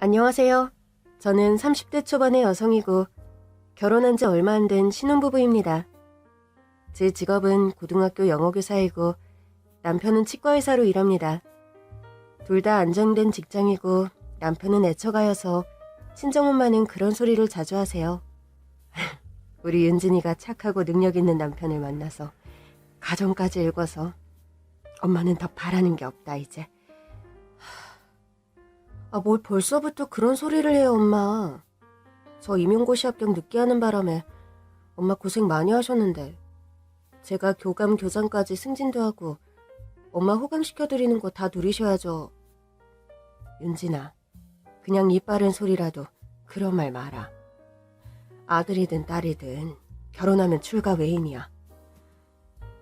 안녕하세요. 저는 30대 초반의 여성이고 결혼한 지 얼마 안 된 신혼부부입니다. 제 직업은 고등학교 영어교사이고 남편은 치과의사로 일합니다. 둘 다 안정된 직장이고 남편은 애처가여서 친정엄마는 그런 소리를 자주 하세요. 우리 윤진이가 착하고 능력 있는 남편을 만나서 가정까지 읽어서 엄마는 더 바라는 게 없다 이제. 뭘 벌써부터 그런 소리를 해요, 엄마. 저 임용고시 합격 늦게 하는 바람에 엄마 고생 많이 하셨는데 제가 교감 교장까지 승진도 하고 엄마 호강시켜드리는 거 다 누리셔야죠. 윤진아, 그냥 입 바른 소리라도 그런 말 마라. 아들이든 딸이든 결혼하면 출가 외인이야.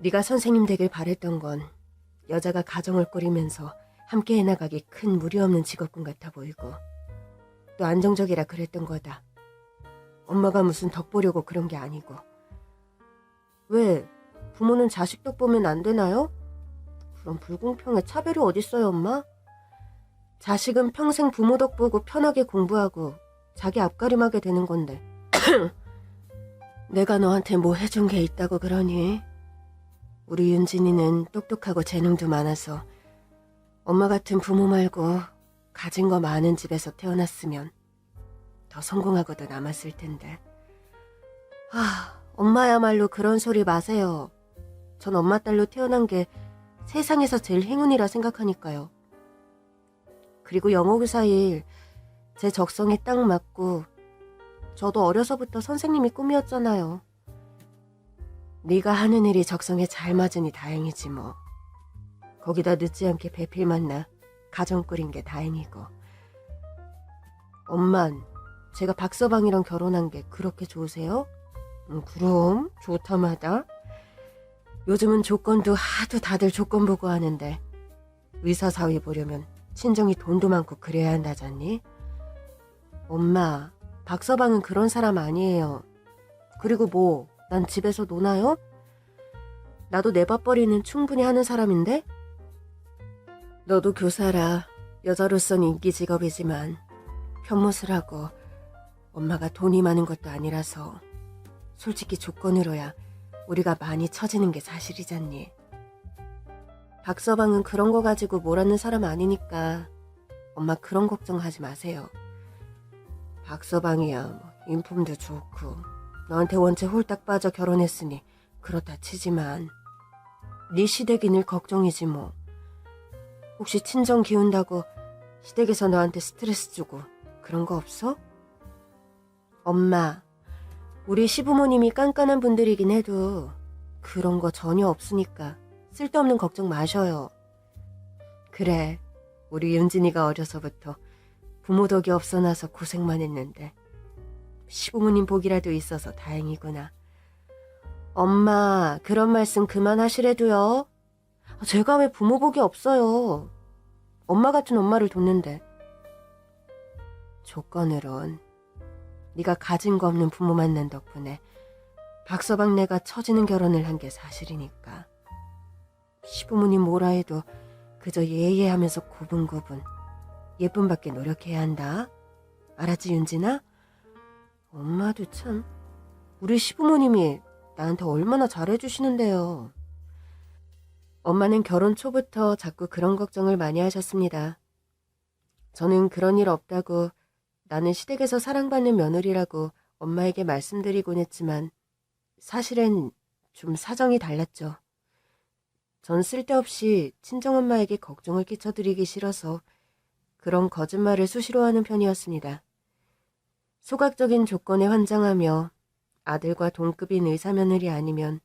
네가 선생님 되길 바랬던 건 여자가 가정을 꾸리면서 함께 해나가기 큰 무리 없는 직업군 같아 보이고 또 안정적이라 그랬던 거다. 엄마가 무슨 덕 보려고 그런 게 아니고. 왜? 부모는 자식 덕 보면 안 되나요? 그런 불공평에 차별이 어딨어요, 엄마? 자식은 평생 부모 덕 보고 편하게 공부하고 자기 앞가림하게 되는 건데 내가 너한테 뭐 해준 게 있다고 그러니? 우리 윤진이는 똑똑하고 재능도 많아서 엄마 같은 부모 말고 가진 거 많은 집에서 태어났으면 더 성공하고도 남았을 텐데. 엄마야말로 그런 소리 마세요. 전 엄마 딸로 태어난 게 세상에서 제일 행운이라 생각하니까요. 그리고 영어교사 일, 제 적성에 딱 맞고 저도 어려서부터 선생님이 꿈이었잖아요. 네가 하는 일이 적성에 잘 맞으니 다행이지 뭐. 거기다 늦지 않게 배필 만나 가정 꾸린 게 다행이고. 엄만, 제가 박서방이랑 결혼한 게 그렇게 좋으세요? 그럼 좋다마다. 요즘은 조건도 하도 다들 조건 보고 하는데 의사 사위 보려면 친정이 돈도 많고 그래야 한다잖니? 엄마, 박서방은 그런 사람 아니에요. 그리고 뭐, 난 집에서 노나요? 나도 내 밥벌이는 충분히 하는 사람인데? 너도 교사라 여자로선 인기 직업이지만 편못을 하고 엄마가 돈이 많은 것도 아니라서 솔직히 조건으로야 우리가 많이 처지는 게 사실이잖니. 박서방은 그런 거 가지고 몰아는 사람 아니니까 엄마 그런 걱정하지 마세요. 박서방이야 뭐 인품도 좋고 너한테 원체 홀딱 빠져 결혼했으니 그렇다 치지만 네 시댁이 늘 걱정이지 뭐. 혹시 친정 기운다고 시댁에서 너한테 스트레스 주고 그런 거 없어? 엄마, 우리 시부모님이 깐깐한 분들이긴 해도 그런 거 전혀 없으니까 쓸데없는 걱정 마셔요. 그래, 우리 윤진이가 어려서부터 부모 덕이 없어 나서 고생만 했는데 시부모님 복이라도 있어서 다행이구나. 엄마, 그런 말씀 그만하시래도요. 제가 왜 부모 복이 없어요. 엄마 같은 엄마를 뒀는데. 조건으론 네가 가진 거 없는 부모 만난 덕분에 박서방네가 처지는 결혼을 한 게 사실이니까. 시부모님 뭐라 해도 그저 예예하면서 고분고분 예쁨받게 노력해야 한다. 알았지 윤진아? 엄마도 참 우리 시부모님이 나한테 얼마나 잘해주시는데요. 엄마는 결혼 초부터 자꾸 그런 걱정을 많이 하셨습니다. 저는 그런 일 없다고 나는 시댁에서 사랑받는 며느리라고 엄마에게 말씀드리곤 했지만 사실은 좀 사정이 달랐죠. 전 쓸데없이 친정엄마에게 걱정을 끼쳐드리기 싫어서 그런 거짓말을 수시로 하는 편이었습니다. 소각적인 조건에 환장하며 아들과 동급인 의사며느리 아니면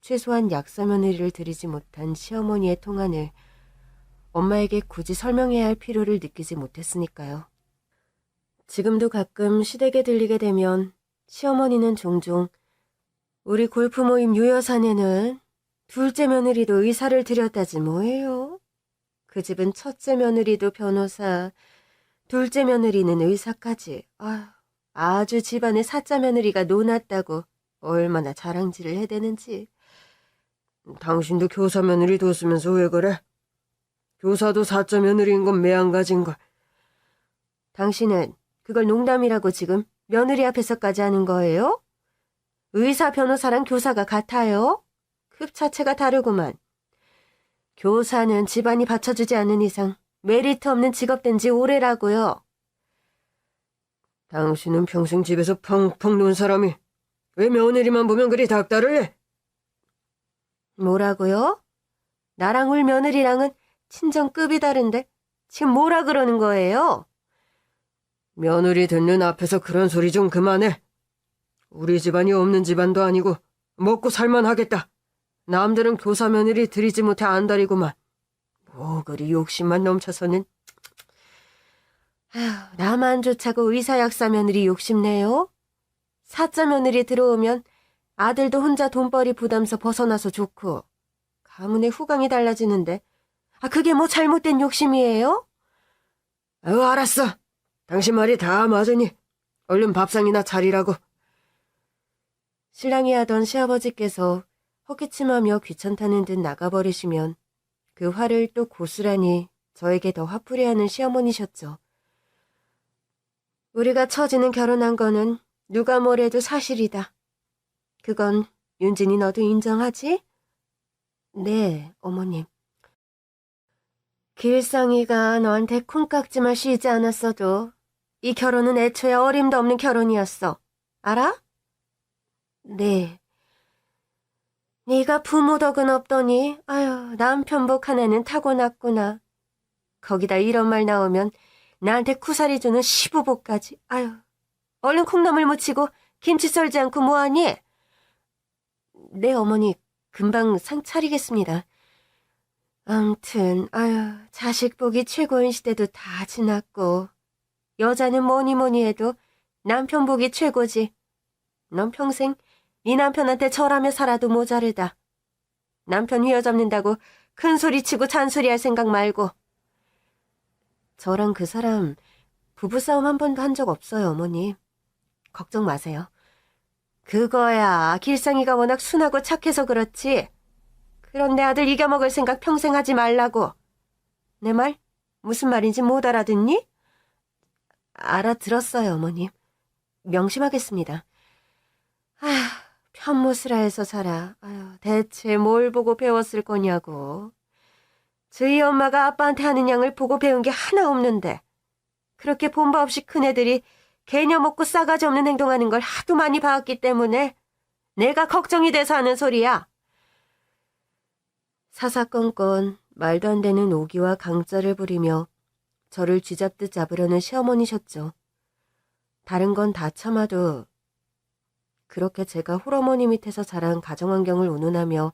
최소한 약사며느리를 들이지 못한 시어머니의 통안을 엄마에게 굳이 설명해야 할 필요를 느끼지 못했으니까요. 지금도 가끔 시댁에 들리게 되면 시어머니는 종종 우리 골프 모임 유여사내는 둘째 며느리도 의사를 들였다지 뭐예요? 그 집은 첫째 며느리도 변호사, 둘째 며느리는 의사까지. 아주 집안에 사자 며느리가 노났다고 얼마나 자랑질을 해대는지. 당신도 교사 며느리 뒀으면서 왜 그래? 교사도 사자 며느리인 건 매한가지인걸. 당신은 그걸 농담이라고 지금 며느리 앞에서까지 하는 거예요? 의사, 변호사랑 교사가 같아요? 급 자체가 다르구만. 교사는 집안이 받쳐주지 않는 이상 메리트 없는 직업 된 지 오래라고요. 당신은 평생 집에서 펑펑 논 사람이 왜 며느리만 보면 그리 닥달을 해? 뭐라고요? 나랑 울 며느리랑은 친정급이 다른데 지금 뭐라 그러는 거예요? 며느리 듣는 앞에서 그런 소리 좀 그만해. 우리 집안이 없는 집안도 아니고 먹고 살만 하겠다. 남들은 교사 며느리 들이지 못해 안달이구만. 뭐 그리 욕심만 넘쳐서는. 아휴, 나만 좋자고 의사 약사 며느리 욕심내요? 사자 며느리 들어오면 아들도 혼자 돈벌이 부담서 벗어나서 좋고 가문의 후광이 달라지는데 그게 뭐 잘못된 욕심이에요? 알았어. 당신 말이 다 맞으니 얼른 밥상이나 차리라고. 신랑이 하던 시아버지께서 헛기침하며 귀찮다는 듯 나가버리시면 그 화를 또 고스란히 저에게 더 화풀이하는 시어머니셨죠. 우리가 처지는 결혼한 거는 누가 뭐래도 사실이다. 그건 윤진이 너도 인정하지? 네, 어머님. 길상이가 너한테 콩깍지만 씌지 않았어도 이 결혼은 애초에 어림도 없는 결혼이었어. 알아? 네. 네가 부모 덕은 없더니 아유 남편 복 하나는 타고났구나. 거기다 이런 말 나오면 나한테 쿠사리 주는 시부복까지. 아유 얼른 콩나물 무치고 김치 썰지 않고 뭐하니? 네 어머니 금방 상 차리겠습니다. 암튼 아유 자식 복이 최고인 시대도 다 지났고 여자는 뭐니 뭐니 해도 남편 복이 최고지. 넌 평생 네 남편한테 절하며 살아도 모자르다. 남편 휘어잡는다고 큰 소리치고 잔소리할 생각 말고. 저랑 그 사람 부부싸움 한 번도 한 적 없어요, 어머니. 걱정 마세요. 그거야 길상이가 워낙 순하고 착해서 그렇지. 그런 내 아들 이겨먹을 생각 평생 하지 말라고. 내 말 무슨 말인지 못 알아듣니? 알아들었어요, 어머님. 명심하겠습니다. 편모스라에서 살아. 대체 뭘 보고 배웠을 거냐고. 저희 엄마가 아빠한테 하는 양을 보고 배운 게 하나 없는데 그렇게 본바 없이 큰애들이 개념 없고 싸가지 없는 행동하는 걸 하도 많이 봐왔기 때문에 내가 걱정이 돼서 하는 소리야. 사사건건 말도 안 되는 오기와 강짜를 부리며 저를 쥐잡듯 잡으려는 시어머니셨죠. 다른 건 다 참아도 그렇게 제가 홀어머니 밑에서 자란 가정환경을 운운하며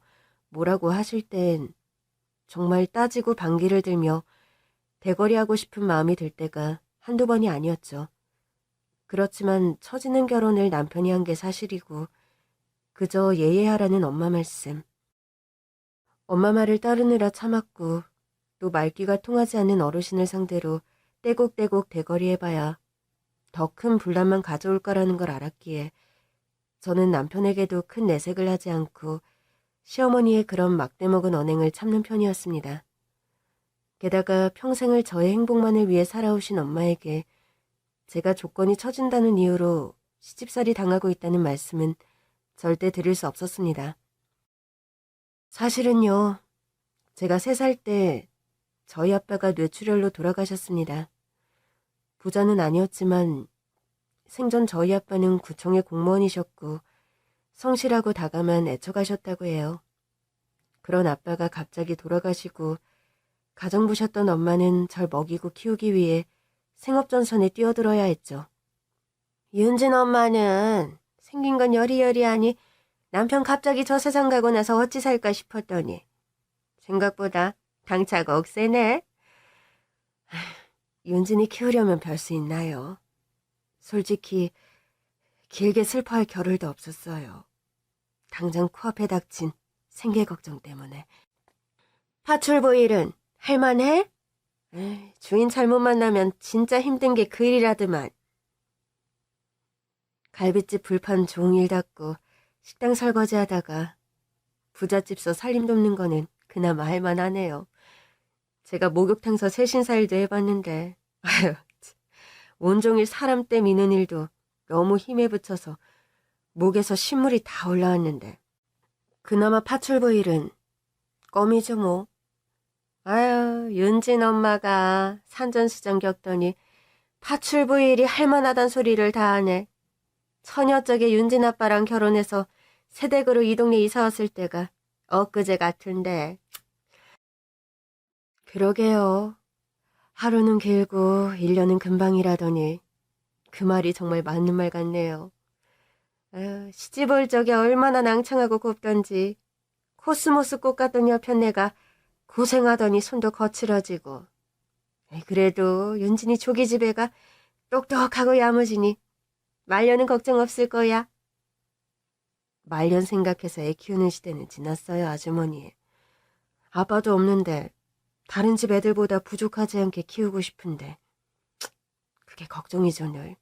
뭐라고 하실 땐 정말 따지고 반기를 들며 대거리하고 싶은 마음이 들 때가 한두 번이 아니었죠. 그렇지만 처지는 결혼을 남편이 한 게 사실이고 그저 예의하라는 엄마 말씀. 엄마 말을 따르느라 참았고 또 말귀가 통하지 않는 어르신을 상대로 떼곡떼곡 대거리해봐야 더 큰 분란만 가져올 거라는 걸 알았기에 저는 남편에게도 큰 내색을 하지 않고 시어머니의 그런 막대먹은 언행을 참는 편이었습니다. 게다가 평생을 저의 행복만을 위해 살아오신 엄마에게 제가 조건이 처진다는 이유로 시집살이 당하고 있다는 말씀은 절대 들을 수 없었습니다. 사실은요, 제가 3살 때 저희 아빠가 뇌출혈로 돌아가셨습니다. 부자는 아니었지만 생전 저희 아빠는 구청의 공무원이셨고 성실하고 다감한 애처가셨다고 해요. 그런 아빠가 갑자기 돌아가시고 가정부셨던 엄마는 절 먹이고 키우기 위해 생업전선에 뛰어들어야 했죠. 윤진 엄마는 생긴 건 여리여리하니 남편 갑자기 저 세상 가고 나서 어찌 살까 싶었더니 생각보다 당차가 억세네. 윤진이 키우려면 별 수 있나요? 솔직히 길게 슬퍼할 겨를도 없었어요. 당장 코앞에 닥친 생계 걱정 때문에. 파출부 일은 할만해? 주인 잘못 만나면 진짜 힘든 게 그 일이라더만. 갈빗집 불판 종일 닦고 식당 설거지하다가 부잣집서 살림 돕는 거는 그나마 할만하네요. 제가 목욕탕서 세신사일도 해봤는데 아유 온종일 사람 때 미는 일도 너무 힘에 부쳐서 목에서 신물이 다 올라왔는데 그나마 파출부일은 껌이죠 뭐. 아유, 윤진 엄마가 산전수전 겪더니 파출부일이 할만하단 소리를 다 하네. 처녀적에 윤진 아빠랑 결혼해서 새댁으로 이 동네 이사 왔을 때가 엊그제 같은데. 그러게요. 하루는 길고 1년은 금방이라더니 그 말이 정말 맞는 말 같네요. 아유, 시집 올 적에 얼마나 낭창하고 곱던지 코스모스 꽃 같던 여편네가 고생하더니 손도 거칠어지고. 그래도 윤진이 조기집애가 똑똑하고 야무지니 말년은 걱정 없을 거야. 말년 생각해서 애 키우는 시대는 지났어요, 아주머니. 아빠도 없는데 다른 집 애들보다 부족하지 않게 키우고 싶은데 그게 걱정이죠, 늘.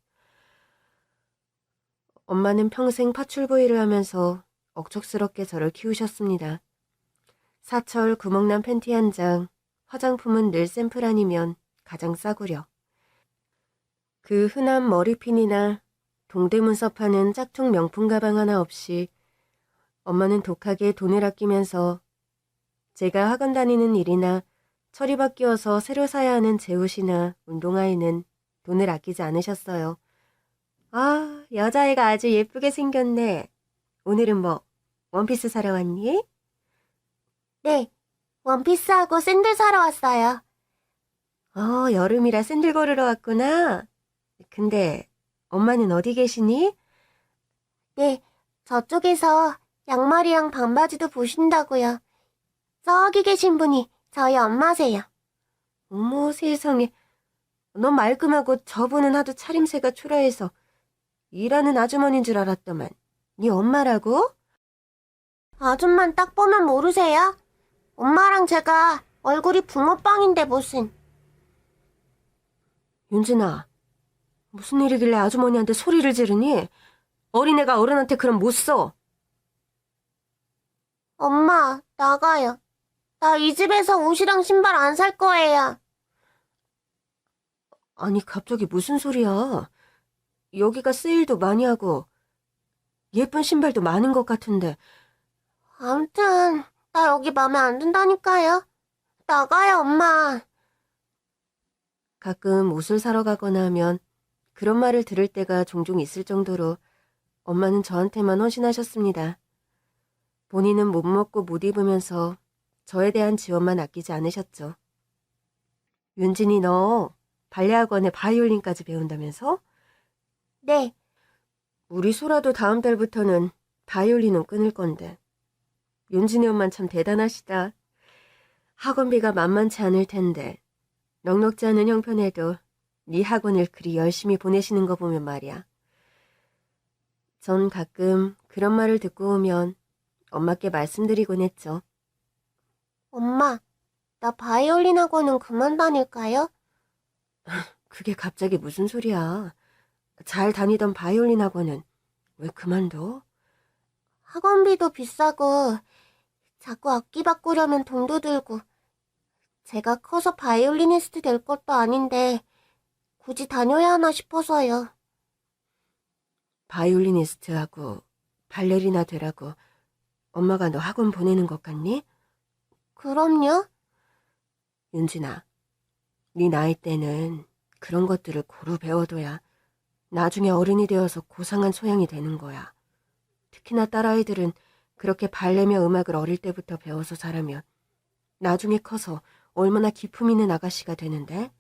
엄마는 평생 파출부 일을 하면서 억척스럽게 저를 키우셨습니다. 사철 구멍난 팬티 한 장, 화장품은 늘 샘플 아니면 가장 싸구려. 그 흔한 머리핀이나 동대문서 파는 짝퉁 명품 가방 하나 없이 엄마는 독하게 돈을 아끼면서 제가 학원 다니는 일이나 철이 바뀌어서 새로 사야 하는 제 옷이나 운동화에는 돈을 아끼지 않으셨어요. 아, 여자애가 아주 예쁘게 생겼네. 오늘은 뭐 원피스 사러 왔니? 네, 원피스하고 샌들 사러 왔어요. 여름이라 샌들 고르러 왔구나. 근데 엄마는 어디 계시니? 네, 저쪽에서 양말이랑 반바지도 보신다고요. 저기 계신 분이 저희 엄마세요. 어머 세상에, 넌 말끔하고 저분은 하도 차림새가 초라해서 일하는 아주머니인 줄 알았더만 네 엄마라고? 아줌만 딱 보면 모르세요? 엄마랑 제가 얼굴이 붕어빵인데 무슨. 윤진아, 무슨 일이길래 아주머니한테 소리를 지르니? 어린애가 어른한테 그럼 못 써. 엄마, 나가요. 나 이 집에서 옷이랑 신발 안 살 거예요. 아니, 갑자기 무슨 소리야? 여기가 세일도 많이 하고 예쁜 신발도 많은 것 같은데. 아무튼 나 여기 마음에 안 든다니까요. 나가요, 엄마. 가끔 옷을 사러 가거나 하면 그런 말을 들을 때가 종종 있을 정도로 엄마는 저한테만 헌신하셨습니다. 본인은 못 먹고 못 입으면서 저에 대한 지원만 아끼지 않으셨죠. 윤진이 너 발레학원에 바이올린까지 배운다면서? 네. 우리 소라도 다음 달부터는 바이올린은 끊을 건데. 윤진이 엄만 참 대단하시다. 학원비가 만만치 않을 텐데 넉넉지 않은 형편에도 네 학원을 그리 열심히 보내시는 거 보면 말이야. 전 가끔 그런 말을 듣고 오면 엄마께 말씀드리곤 했죠. 엄마, 나 바이올린 학원은 그만 다닐까요? 그게 갑자기 무슨 소리야. 잘 다니던 바이올린 학원은 왜 그만둬? 학원비도 비싸고 자꾸 악기 바꾸려면 돈도 들고 제가 커서 바이올리니스트 될 것도 아닌데 굳이 다녀야 하나 싶어서요. 바이올리니스트하고 발레리나 되라고 엄마가 너 학원 보내는 것 같니? 그럼요. 윤진아, 네 나이 때는 그런 것들을 고루 배워둬야 나중에 어른이 되어서 고상한 소양이 되는 거야. 특히나 딸아이들은 그렇게 발레며 음악을 어릴 때부터 배워서 자라면 나중에 커서 얼마나 기품 있는 아가씨가 되는데?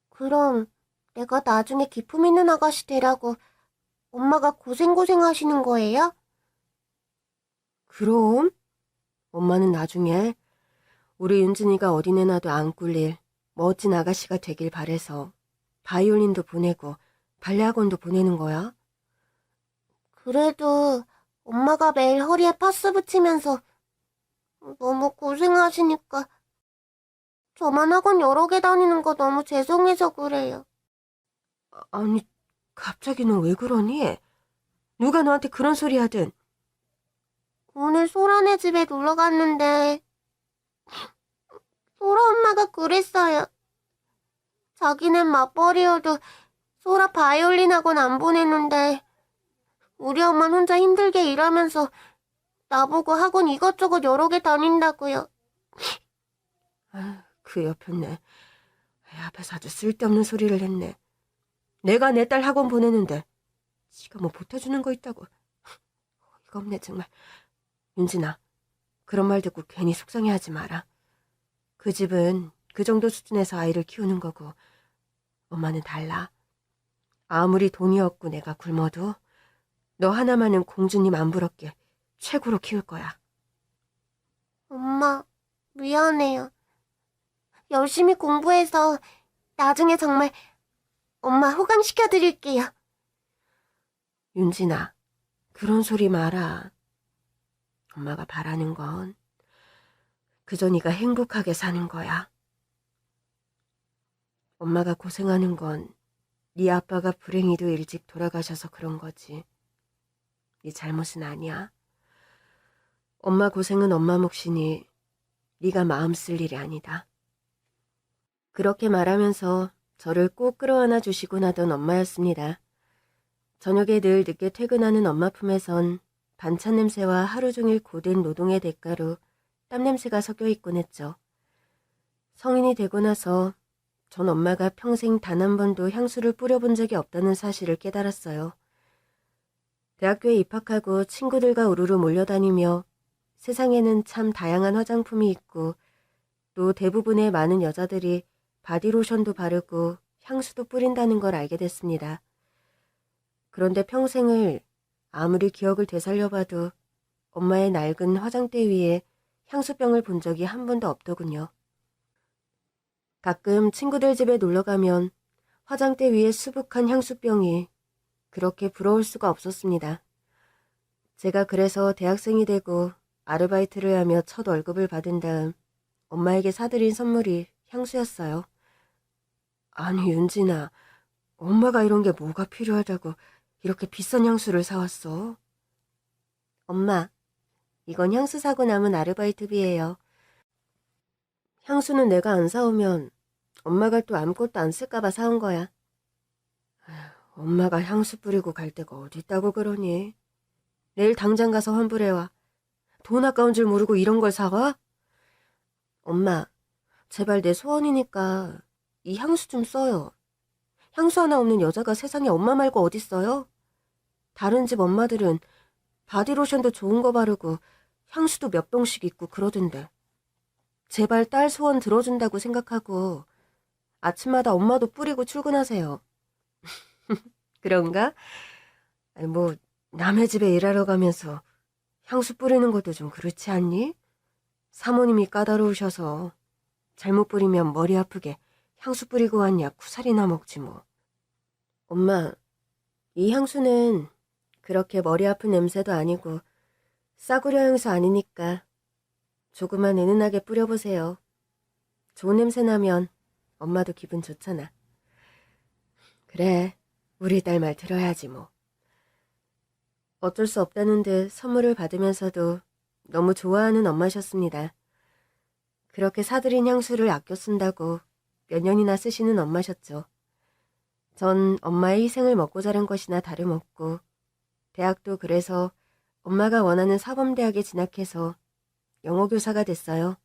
그럼 내가 나중에 기품 있는 아가씨 되라고 엄마가 고생고생 하시는 거예요? 그럼 엄마는 나중에 우리 윤진이가 어디내 놔도 안 꿀릴 멋진 아가씨가 되길 바래서 바이올린도 보내고 발레 학원도 보내는 거야. 그래도 엄마가 매일 허리에 파스 붙이면서 너무 고생하시니까 저만 학원 여러 개 다니는 거 너무 죄송해서 그래요. 아니, 갑자기 너 왜 그러니? 누가 너한테 그런 소리 하든. 오늘 소라네 집에 놀러 갔는데 소라 엄마가 그랬어요. 자기는 맞벌이여도 소라 바이올린 학원 안 보내는데 우리 엄마는 혼자 힘들게 일하면서 나보고 학원 이것저것 여러 개 다닌다고요. 그 옆였네. 앞에서 아주 쓸데없는 소리를 했네. 내가 내 딸 학원 보내는데 지가 뭐 보태주는 거 있다고. 어이가 없네 정말. 윤진아, 그런 말 듣고 괜히 속상해하지 마라. 그 집은 그 정도 수준에서 아이를 키우는 거고 엄마는 달라. 아무리 돈이 없고 내가 굶어도 너 하나만은 공주님 안 부럽게 최고로 키울 거야. 엄마, 미안해요. 열심히 공부해서 나중에 정말 엄마 호강시켜드릴게요. 윤진아, 그런 소리 마라. 엄마가 바라는 건 그저 네가 행복하게 사는 거야. 엄마가 고생하는 건 네 아빠가 불행히도 일찍 돌아가셔서 그런 거지. 네 잘못은 아니야. 엄마 고생은 엄마 몫이니 네가 마음 쓸 일이 아니다. 그렇게 말하면서 저를 꼭 끌어안아 주시곤 하던 엄마였습니다. 저녁에 늘 늦게 퇴근하는 엄마 품에선 반찬 냄새와 하루 종일 고된 노동의 대가로 땀 냄새가 섞여 있곤 했죠. 성인이 되고 나서 전 엄마가 평생 단 한 번도 향수를 뿌려본 적이 없다는 사실을 깨달았어요. 대학교에 입학하고 친구들과 우르르 몰려다니며 세상에는 참 다양한 화장품이 있고 또 대부분의 많은 여자들이 바디로션도 바르고 향수도 뿌린다는 걸 알게 됐습니다. 그런데 평생을 아무리 기억을 되살려봐도 엄마의 낡은 화장대 위에 향수병을 본 적이 한 번도 없더군요. 가끔 친구들 집에 놀러가면 화장대 위에 수북한 향수병이 그렇게 부러울 수가 없었습니다. 제가 그래서 대학생이 되고 아르바이트를 하며 첫 월급을 받은 다음 엄마에게 사드린 선물이 향수였어요. 아니 윤진아, 엄마가 이런 게 뭐가 필요하다고 이렇게 비싼 향수를 사왔어? 엄마, 이건 향수 사고 남은 아르바이트비예요. 향수는 내가 안 사오면 엄마가 또 아무것도 안 쓸까봐 사온 거야. 엄마가 향수 뿌리고 갈 데가 어디 있다고 그러니? 내일 당장 가서 환불해와. 돈 아까운 줄 모르고 이런 걸 사와? 엄마, 제발 내 소원이니까 이 향수 좀 써요. 향수 하나 없는 여자가 세상에 엄마 말고 어딨어요? 다른 집 엄마들은 바디로션도 좋은 거 바르고 향수도 몇 병씩 있고 그러던데. 제발 딸 소원 들어준다고 생각하고 아침마다 엄마도 뿌리고 출근하세요. 그런가? 아니, 뭐 남의 집에 일하러 가면서 향수 뿌리는 것도 좀 그렇지 않니? 사모님이 까다로우셔서 잘못 뿌리면 머리 아프게 향수 뿌리고 왔냐 쿠살이나 먹지 뭐. 엄마, 이 향수는 그렇게 머리 아픈 냄새도 아니고 싸구려 향수 아니니까 조금만 은은하게 뿌려보세요. 좋은 냄새 나면 엄마도 기분 좋잖아. 그래, 우리 딸 말 들어야지 뭐. 어쩔 수 없다는 듯 선물을 받으면서도 너무 좋아하는 엄마셨습니다. 그렇게 사들인 향수를 아껴 쓴다고 몇 년이나 쓰시는 엄마셨죠. 전 엄마의 희생을 먹고 자란 것이나 다름없고 대학도 그래서 엄마가 원하는 사범대학에 진학해서 영어교사가 됐어요.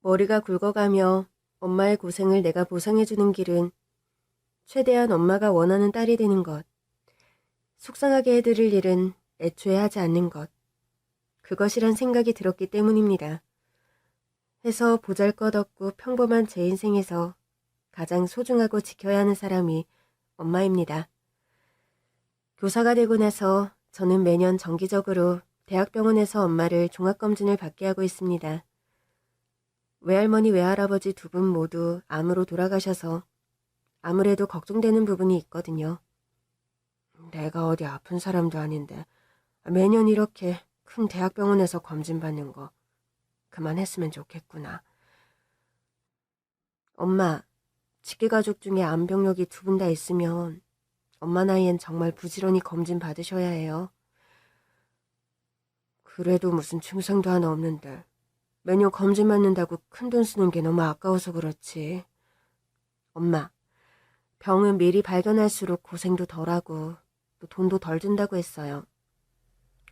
머리가 굵어가며 엄마의 고생을 내가 보상해주는 길은 최대한 엄마가 원하는 딸이 되는 것, 속상하게 해드릴 일은 애초에 하지 않는 것, 그것이란 생각이 들었기 때문입니다. 해서 보잘것없고 평범한 제 인생에서 가장 소중하고 지켜야 하는 사람이 엄마입니다. 교사가 되고 나서 저는 매년 정기적으로 대학병원에서 엄마를 종합검진을 받게 하고 있습니다. 외할머니, 외할아버지 두 분 모두 암으로 돌아가셔서 아무래도 걱정되는 부분이 있거든요. 내가 어디 아픈 사람도 아닌데 매년 이렇게 큰 대학병원에서 검진받는 거 그만했으면 좋겠구나. 엄마, 직계가족 중에 암 병력이 두 분 다 있으면 엄마 나이엔 정말 부지런히 검진 받으셔야 해요. 그래도 무슨 증상도 하나 없는데 매년 검진 받는다고 큰돈 쓰는 게 너무 아까워서 그렇지. 엄마, 병은 미리 발견할수록 고생도 덜하고 또 돈도 덜 든다고 했어요.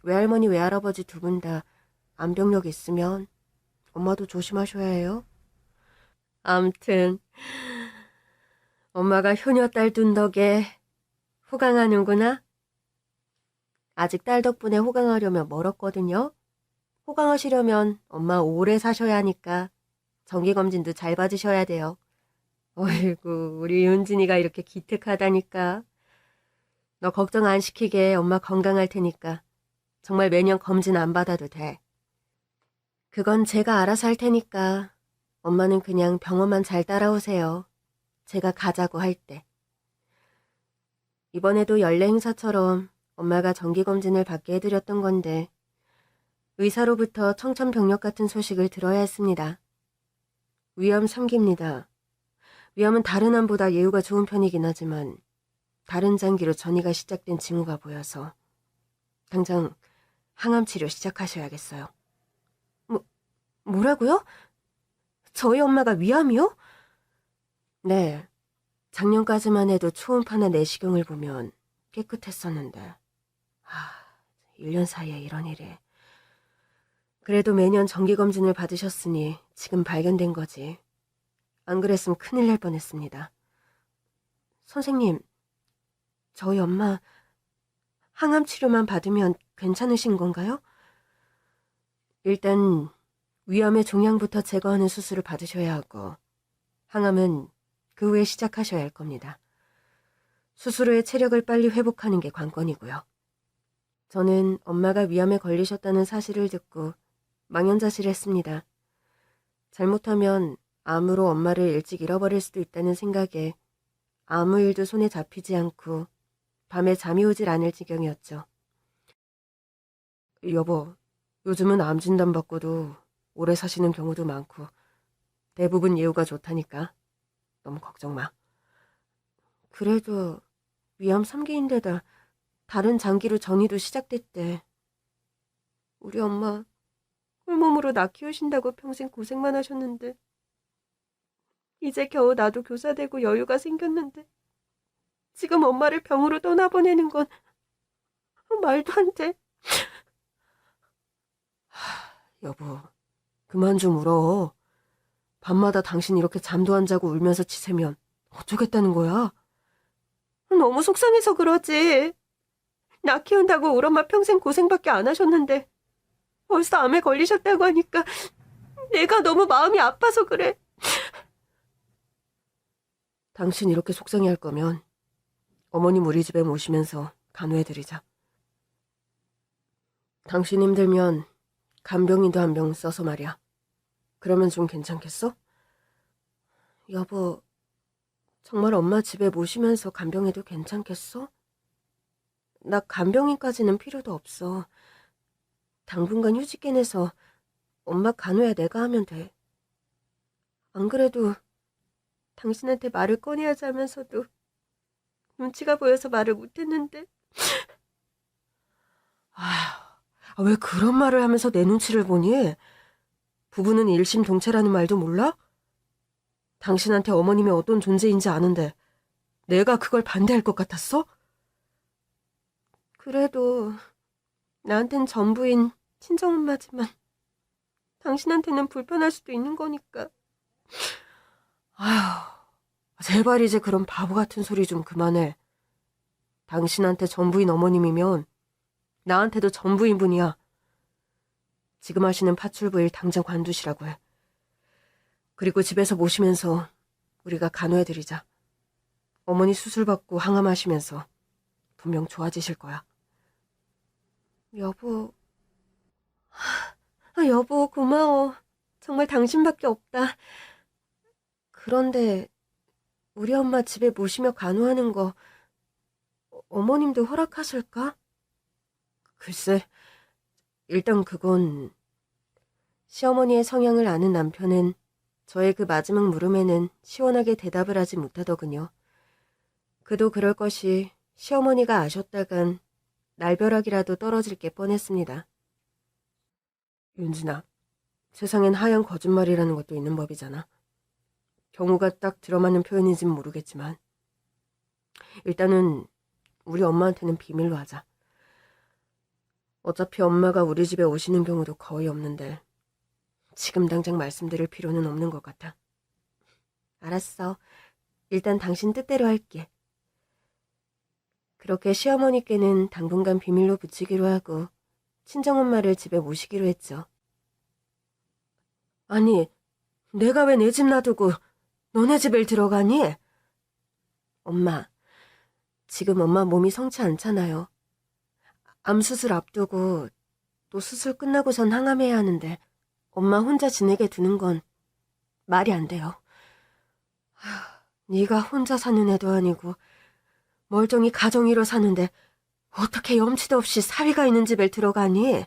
외할머니, 외할아버지 두 분 다 암병력 있으면 엄마도 조심하셔야 해요. 암튼 엄마가 효녀 딸 둔 덕에 호강하는구나. 아직 딸 덕분에 호강하려면 멀었거든요. 호강하시려면 엄마 오래 사셔야 하니까 정기검진도 잘 받으셔야 돼요. 어이구, 우리 윤진이가 이렇게 기특하다니까. 너 걱정 안 시키게 엄마 건강할 테니까 정말 매년 검진 안 받아도 돼. 그건 제가 알아서 할 테니까 엄마는 그냥 병원만 잘 따라오세요. 제가 가자고 할 때. 이번에도 연례 행사처럼 엄마가 정기검진을 받게 해드렸던 건데 의사로부터 청천벽력 같은 소식을 들어야 했습니다. 위암 3기입니다. 위암은 다른 암보다 예후가 좋은 편이긴 하지만 다른 장기로 전이가 시작된 징후가 보여서 당장 항암 치료 시작하셔야겠어요. 뭐라고요? 저희 엄마가 위암이요? 네. 작년까지만 해도 초음파나 내시경을 보면 깨끗했었는데 1년 사이에 이런 일이. 그래도 매년 정기검진을 받으셨으니 지금 발견된 거지. 안 그랬으면 큰일 날 뻔했습니다. 선생님, 저희 엄마 항암 치료만 받으면 괜찮으신 건가요? 일단 위암의 종양부터 제거하는 수술을 받으셔야 하고 항암은 그 후에 시작하셔야 할 겁니다. 수술 후에 체력을 빨리 회복하는 게 관건이고요. 저는 엄마가 위암에 걸리셨다는 사실을 듣고 망연자실했습니다. 잘못하면 암으로 엄마를 일찍 잃어버릴 수도 있다는 생각에 아무 일도 손에 잡히지 않고 밤에 잠이 오질 않을 지경이었죠. 여보, 요즘은 암 진단 받고도 오래 사시는 경우도 많고 대부분 예후가 좋다니까 너무 걱정 마. 그래도 위암 3기인데다 다른 장기로 전이도 시작됐대. 우리 엄마 홀몸으로 나 키우신다고 평생 고생만 하셨는데 이제 겨우 나도 교사 되고 여유가 생겼는데 지금 엄마를 병으로 떠나보내는 건 말도 안 돼. 여보, 그만 좀 울어. 밤마다 당신 이렇게 잠도 안 자고 울면서 치새면 어쩌겠다는 거야? 너무 속상해서 그러지. 나 키운다고 우리 엄마 평생 고생밖에 안 하셨는데 벌써 암에 걸리셨다고 하니까 내가 너무 마음이 아파서 그래. 당신 이렇게 속상해할 거면 어머님 우리 집에 모시면서 간호해드리자. 당신 힘들면 간병인도 한 명 써서 말이야. 그러면 좀 괜찮겠어? 여보, 정말 엄마 집에 모시면서 간병해도 괜찮겠어? 나 간병인까지는 필요도 없어. 당분간 휴직계 내서 엄마 간호야 내가 하면 돼. 안 그래도 당신한테 말을 꺼내야 하자면서도 눈치가 보여서 말을 못했는데. 왜 그런 말을 하면서 내 눈치를 보니? 부부는 일심동체라는 말도 몰라? 당신한테 어머님이 어떤 존재인지 아는데 내가 그걸 반대할 것 같았어? 그래도 나한텐 전부인 친정엄마지만 당신한테는 불편할 수도 있는 거니까. 제발 이제 그런 바보 같은 소리 좀 그만해. 당신한테 전부인 어머님이면 나한테도 전부인 분이야. 지금 하시는 파출부 일 당장 관두시라고 해. 그리고 집에서 모시면서 우리가 간호해드리자. 어머니 수술 받고 항암하시면서 분명 좋아지실 거야. 여보. 여보 고마워. 정말 당신밖에 없다. 그런데 우리 엄마 집에 모시며 간호하는 거 어머님도 허락하실까? 글쎄, 일단 그건 시어머니의 성향을 아는 남편은 저의 그 마지막 물음에는 시원하게 대답을 하지 못하더군요. 그도 그럴 것이 시어머니가 아셨다간 날벼락이라도 떨어질 게 뻔했습니다. 윤진아, 세상엔 하얀 거짓말이라는 것도 있는 법이잖아. 경우가 딱 들어맞는 표현인지는 모르겠지만 일단은 우리 엄마한테는 비밀로 하자. 어차피 엄마가 우리 집에 오시는 경우도 거의 없는데 지금 당장 말씀드릴 필요는 없는 것 같아. 알았어. 일단 당신 뜻대로 할게. 그렇게 시어머니께는 당분간 비밀로 붙이기로 하고 친정엄마를 집에 모시기로 했죠. 아니, 내가 왜 내 집 놔두고 너네 집에 들어가니? 엄마, 지금 엄마 몸이 성치 않잖아요. 암 수술 앞두고 또 수술 끝나고선 항암해야 하는데 엄마 혼자 지내게 두는 건 말이 안 돼요. 네가 혼자 사는 애도 아니고 멀쩡히 가정이로 사는데 어떻게 염치도 없이 사위가 있는 집에 들어가니?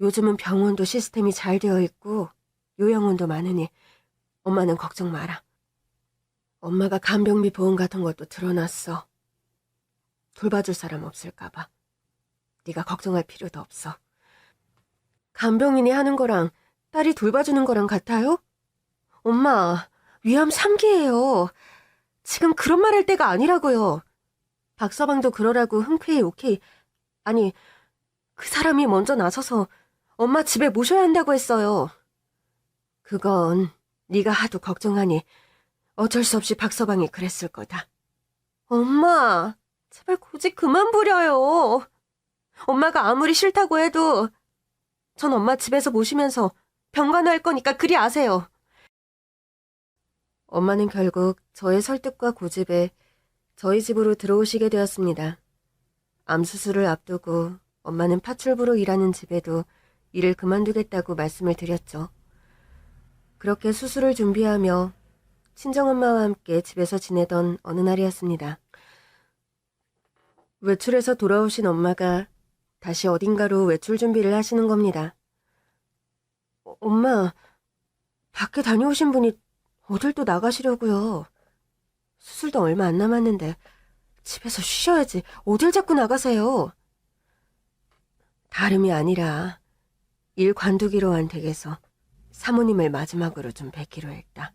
요즘은 병원도 시스템이 잘 되어 있고 요양원도 많으니 엄마는 걱정 마라. 엄마가 간병비 보험 같은 것도 들어놨어. 돌봐줄 사람 없을까 봐. 네가 걱정할 필요도 없어. 간병인이 하는 거랑 딸이 돌봐주는 거랑 같아요? 엄마, 위암 3기예요. 지금 그런 말 할 때가 아니라고요. 박서방도 그러라고 흔쾌히 오케이. 아니, 그 사람이 먼저 나서서 엄마 집에 모셔야 한다고 했어요. 그건 네가 하도 걱정하니 어쩔 수 없이 박서방이 그랬을 거다. 엄마, 제발 고집 그만 부려요. 엄마가 아무리 싫다고 해도 전 엄마 집에서 모시면서 병간호할 거니까 그리 아세요. 엄마는 결국 저의 설득과 고집에 저희 집으로 들어오시게 되었습니다. 암 수술을 앞두고 엄마는 파출부로 일하는 집에도 일을 그만두겠다고 말씀을 드렸죠. 그렇게 수술을 준비하며 친정엄마와 함께 집에서 지내던 어느 날이었습니다. 외출해서 돌아오신 엄마가 다시 어딘가로 외출 준비를 하시는 겁니다. 엄마, 밖에 다녀오신 분이 어딜 또 나가시려고요. 수술도 얼마 안 남았는데 집에서 쉬셔야지. 어딜 자꾸 나가세요. 다름이 아니라 일 관두기로 한 댁에서 사모님을 마지막으로 좀 뵙기로 했다.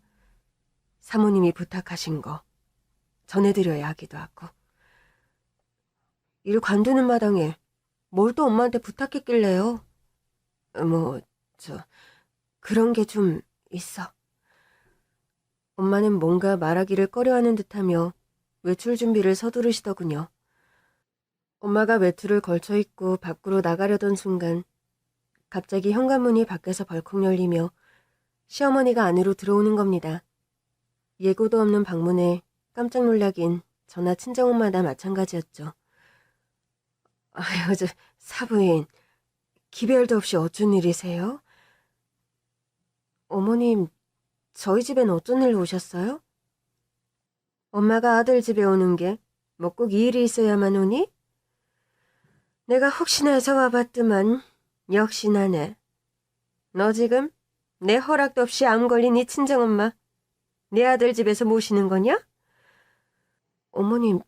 사모님이 부탁하신 거 전해드려야 하기도 하고. 일 관두는 마당에 뭘 또 엄마한테 부탁했길래요? 그런 게 좀 있어. 엄마는 뭔가 말하기를 꺼려하는 듯하며 외출 준비를 서두르시더군요. 엄마가 외투를 걸쳐 입고 밖으로 나가려던 순간 갑자기 현관문이 밖에서 벌컥 열리며 시어머니가 안으로 들어오는 겁니다. 예고도 없는 방문에 깜짝 놀라긴 저나 친정엄마나 마찬가지였죠. 아유, 사부인, 기별도 없이 어쩐 일이세요? 어머님, 저희 집엔 어쩐 일로 오셨어요? 엄마가 아들 집에 오는 게 뭐 꼭 이 일이 있어야만 오니? 내가 혹시나 해서 와봤더만 역시나네. 너 지금 내 허락도 없이 암 걸린 이 친정엄마 내 아들 집에서 모시는 거냐? 어머님,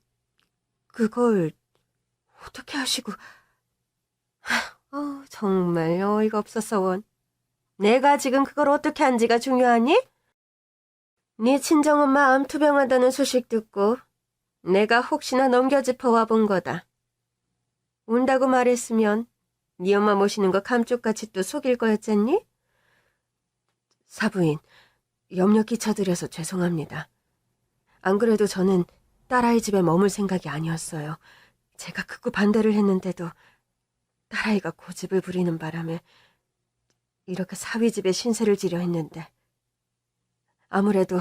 그걸 어떻게 하시고... 정말 어이가 없어서 원. 내가 지금 그걸 어떻게 한지가 중요하니? 네 친정엄마 암투병하다는 소식 듣고 내가 혹시나 넘겨짚어 와본 거다. 운다고 말했으면 네 엄마 모시는 거 감쪽같이 또 속일 거였잖니? 사부인, 염려 끼쳐드려서 죄송합니다. 안 그래도 저는 딸아이 집에 머물 생각이 아니었어요. 제가 극구 반대를 했는데도 딸아이가 고집을 부리는 바람에 이렇게 사위 집에 신세를 지려 했는데 아무래도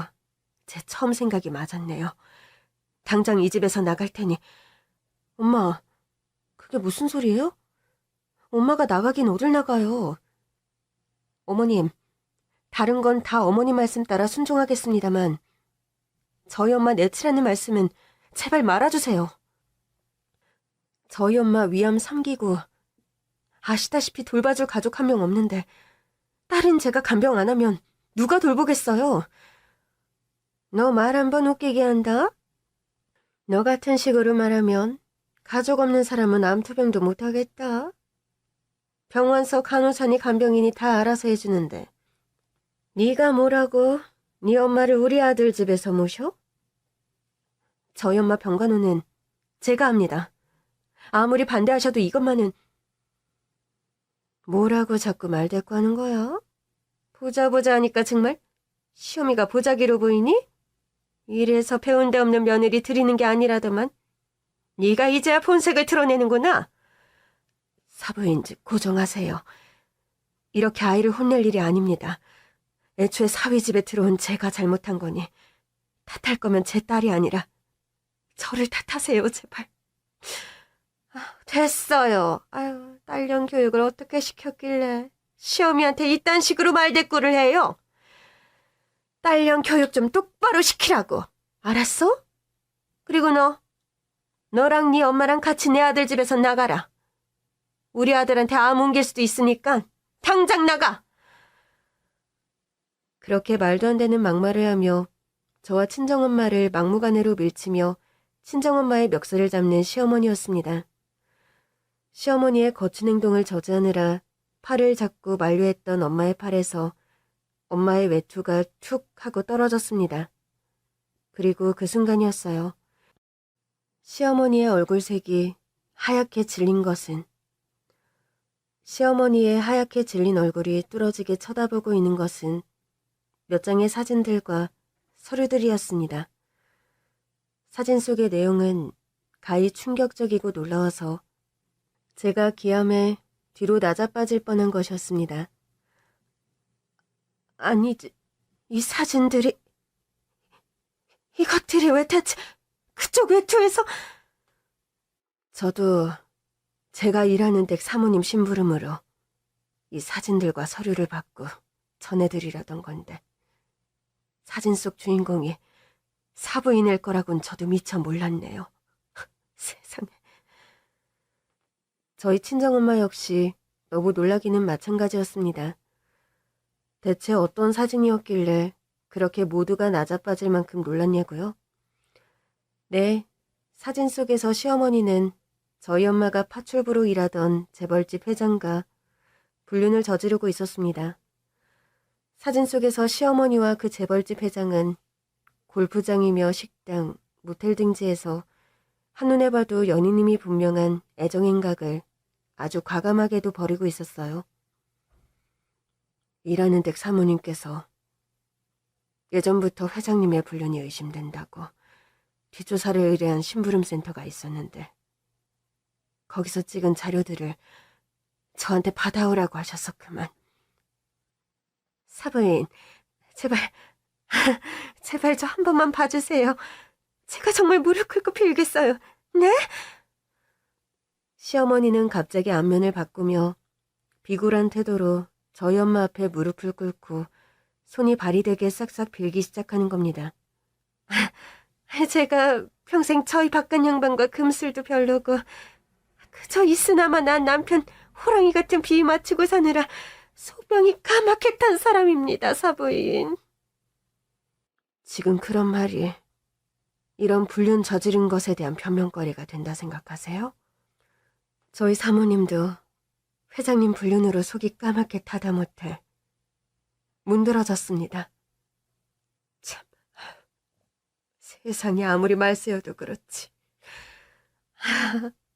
제 처음 생각이 맞았네요. 당장 이 집에서 나갈 테니. 엄마, 그게 무슨 소리예요? 엄마가 나가긴 어딜 나가요. 어머님, 다른 건 다 어머니 말씀 따라 순종하겠습니다만 저희 엄마 내치라는 말씀은 제발 말아주세요. 저희 엄마 위암 3기고 아시다시피 돌봐줄 가족 한 명 없는데 딸인 제가 간병 안 하면 누가 돌보겠어요? 너 말 한 번 웃기게 한다? 너 같은 식으로 말하면 가족 없는 사람은 암투병도 못하겠다. 병원서 간호사니 간병인이 다 알아서 해주는데 네가 뭐라고 네 엄마를 우리 아들 집에서 모셔? 저희 엄마 병간호는 제가 합니다. 아무리 반대하셔도 이것만은. 뭐라고 자꾸 말대꾸 하는 거야? 보자 하니까 정말 시어미가 보자기로 보이니? 이래서 배운 데 없는 며느리 들이는 게 아니라더만. 네가 이제야 본색을 드러내는구나. 사부인즉 고정하세요. 이렇게 아이를 혼낼 일이 아닙니다. 애초에 사위 집에 들어온 제가 잘못한 거니 탓할 거면 제 딸이 아니라 저를 탓하세요, 제발. 됐어요. 아유, 딸년 교육을 어떻게 시켰길래 시어미한테 이딴 식으로 말대꾸를 해요. 딸년 교육 좀 똑바로 시키라고. 알았어? 그리고 너랑 네 엄마랑 같이 내 아들 집에서 나가라. 우리 아들한테 암 옮길 수도 있으니까 당장 나가. 그렇게 말도 안 되는 막말을 하며 저와 친정엄마를 막무가내로 밀치며 친정엄마의 멱살을 잡는 시어머니였습니다. 시어머니의 거친 행동을 저지하느라 팔을 잡고 만류했던 엄마의 팔에서 엄마의 외투가 툭 하고 떨어졌습니다. 그리고 그 순간이었어요. 시어머니의 얼굴색이 하얗게 질린 것은, 시어머니의 하얗게 질린 얼굴이 뚫어지게 쳐다보고 있는 것은 몇 장의 사진들과 서류들이었습니다. 사진 속의 내용은 가히 충격적이고 놀라워서 제가 기함에 뒤로 낮아빠질 뻔한 것이었습니다. 아니지, 이 사진들이, 이것들이 왜 대체 그쪽 외투에서... 저도 제가 일하는 댁 사모님 심부름으로 이 사진들과 서류를 받고 전해드리려던 건데 사진 속 주인공이 사부인일 거라곤 저도 미처 몰랐네요. 세상에. 저희 친정엄마 역시 너무 놀라기는 마찬가지였습니다. 대체 어떤 사진이었길래 그렇게 모두가 낮아빠질 만큼 놀랐냐고요? 네, 사진 속에서 시어머니는 저희 엄마가 파출부로 일하던 재벌집 회장과 불륜을 저지르고 있었습니다. 사진 속에서 시어머니와 그 재벌집 회장은 골프장이며 식당, 모텔 등지에서 한눈에 봐도 연인임이 분명한 애정행각을 아주 과감하게도 벌이고 있었어요. 일하는 댁 사모님께서 예전부터 회장님의 불륜이 의심된다고 뒷조사를 의뢰한 심부름센터가 있었는데 거기서 찍은 자료들을 저한테 받아오라고 하셔서 그만. 사부인, 제발, 제발 저 한 번만 봐주세요. 제가 정말 무릎 꿇고 빌겠어요. 네? 시어머니는 갑자기 안면을 바꾸며 비굴한 태도로 저희 엄마 앞에 무릎을 꿇고 손이 발이 되게 싹싹 빌기 시작하는 겁니다. 제가 평생 저희 바깥 양반과 금술도 별로고 그저 있으나마 난 남편 호랑이 같은 비위 맞추고 사느라 속병이 까맣게 탄 사람입니다, 사부인. 지금 그런 말이 이런 불륜 저지른 것에 대한 변명거리가 된다 생각하세요? 저희 사모님도 회장님 불륜으로 속이 까맣게 타다 못해 문드러졌습니다. 참, 세상이 아무리 말세여도 그렇지.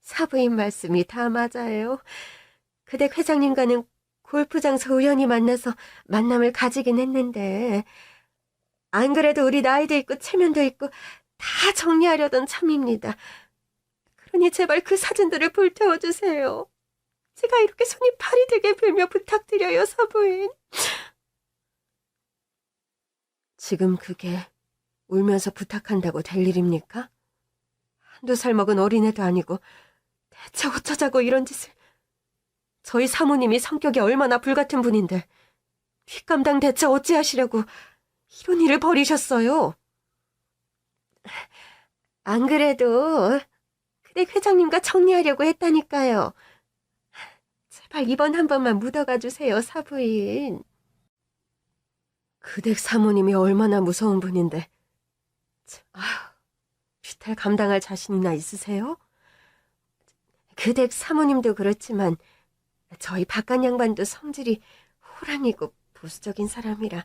사부인 말씀이 다 맞아요. 그댁 회장님과는 골프장에서 우연히 만나서 만남을 가지긴 했는데 안 그래도 우리 나이도 있고 체면도 있고 다 정리하려던 참입니다. 그러니 제발 그 사진들을 불태워주세요. 제가 이렇게 손이 팔이 되게 빌며 부탁드려요, 사부인. 지금 그게 울면서 부탁한다고 될 일입니까? 한두 살 먹은 어린애도 아니고 대체 어쩌자고 이런 짓을. 저희 사모님이 성격이 얼마나 불같은 분인데 뒷감당 대체 어찌하시려고 이런 일을 벌이셨어요. 안 그래도 그댁 회장님과 정리하려고 했다니까요. 제발 이번 한 번만 묻어가 주세요, 사부인. 그댁 사모님이 얼마나 무서운 분인데 뒷탈 감당할 자신이나 있으세요? 그댁 사모님도 그렇지만 저희 바깥 양반도 성질이 호랑이고 보수적인 사람이라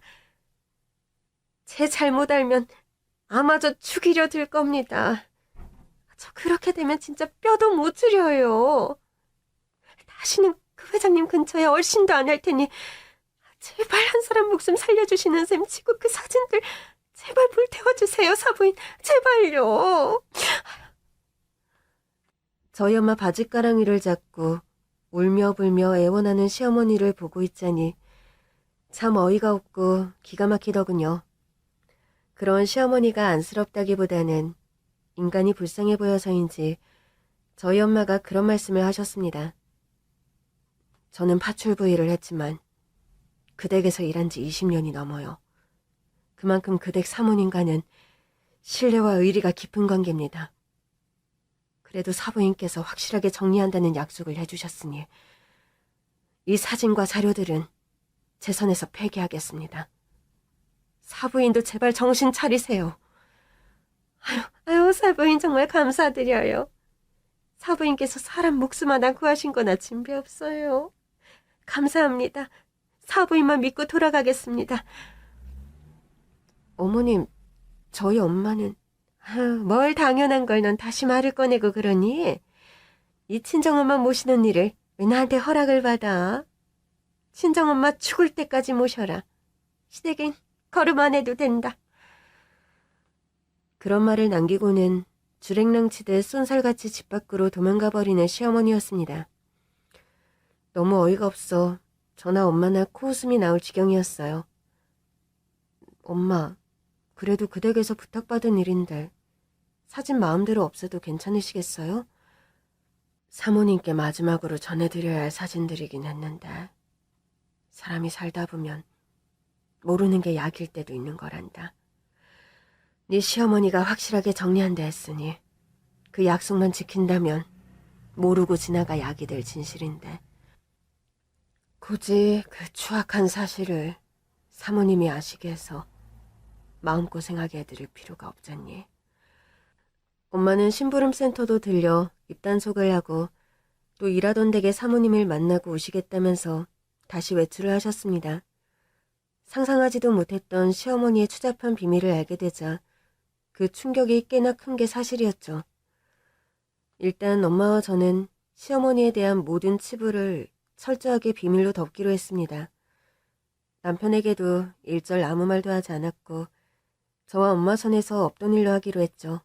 제 잘못 알면 아마 저 죽이려 들 겁니다. 저 그렇게 되면 진짜 뼈도 못 추려요. 다시는 그 회장님 근처에 얼씬도 안 할 테니 제발 한 사람 목숨 살려주시는 셈 치고 그 사진들 제발 불태워주세요, 사부인. 제발요. 저희 엄마 바짓가랑이를 잡고 울며 불며 애원하는 시어머니를 보고 있자니 참 어이가 없고 기가 막히더군요. 그런 시어머니가 안쓰럽다기보다는 인간이 불쌍해 보여서인지 저희 엄마가 그런 말씀을 하셨습니다. 저는 파출부 일을 했지만 그 댁에서 일한 지 20년이 넘어요. 그만큼 그 댁 사모님과는 신뢰와 의리가 깊은 관계입니다. 그래도 사부인께서 확실하게 정리한다는 약속을 해주셨으니 이 사진과 자료들은 제 선에서 폐기하겠습니다. 사부인도 제발 정신 차리세요. 아유, 사부인 정말 감사드려요. 사부인께서 사람 목숨 하나 구하신 거나 진배 없어요. 감사합니다. 사부인만 믿고 돌아가겠습니다. 어머님, 저희 엄마는 뭘 당연한 걸 넌 다시 말을 꺼내고 그러니? 이 친정엄마 모시는 일을 왜 나한테 허락을 받아? 친정엄마 죽을 때까지 모셔라. 시댁엔 걸음 안 해도 된다. 그런 말을 남기고는 주랭랑치듯 쏜살같이 집 밖으로 도망가 버리는 시어머니였습니다. 너무 어이가 없어 저나 엄마나 코웃음이 나올 지경이었어요. 엄마, 그래도 그 댁에서 부탁받은 일인데 사진 마음대로 없애도 괜찮으시겠어요? 사모님께 마지막으로 전해드려야 할 사진들이긴 했는데 사람이 살다 보면 모르는 게 약일 때도 있는 거란다. 네 시어머니가 확실하게 정리한다 했으니 그 약속만 지킨다면 모르고 지나가 약이 될 진실인데 굳이 그 추악한 사실을 사모님이 아시게 해서 마음고생하게 해드릴 필요가 없잖니. 엄마는 심부름센터도 들려 입단속을 하고 또 일하던 댁에 사모님을 만나고 오시겠다면서 다시 외출을 하셨습니다. 상상하지도 못했던 시어머니의 추잡한 비밀을 알게 되자 그 충격이 꽤나 큰 게 사실이었죠. 일단 엄마와 저는 시어머니에 대한 모든 치부를 철저하게 비밀로 덮기로 했습니다. 남편에게도 일절 아무 말도 하지 않았고 저와 엄마 선에서 없던 일로 하기로 했죠.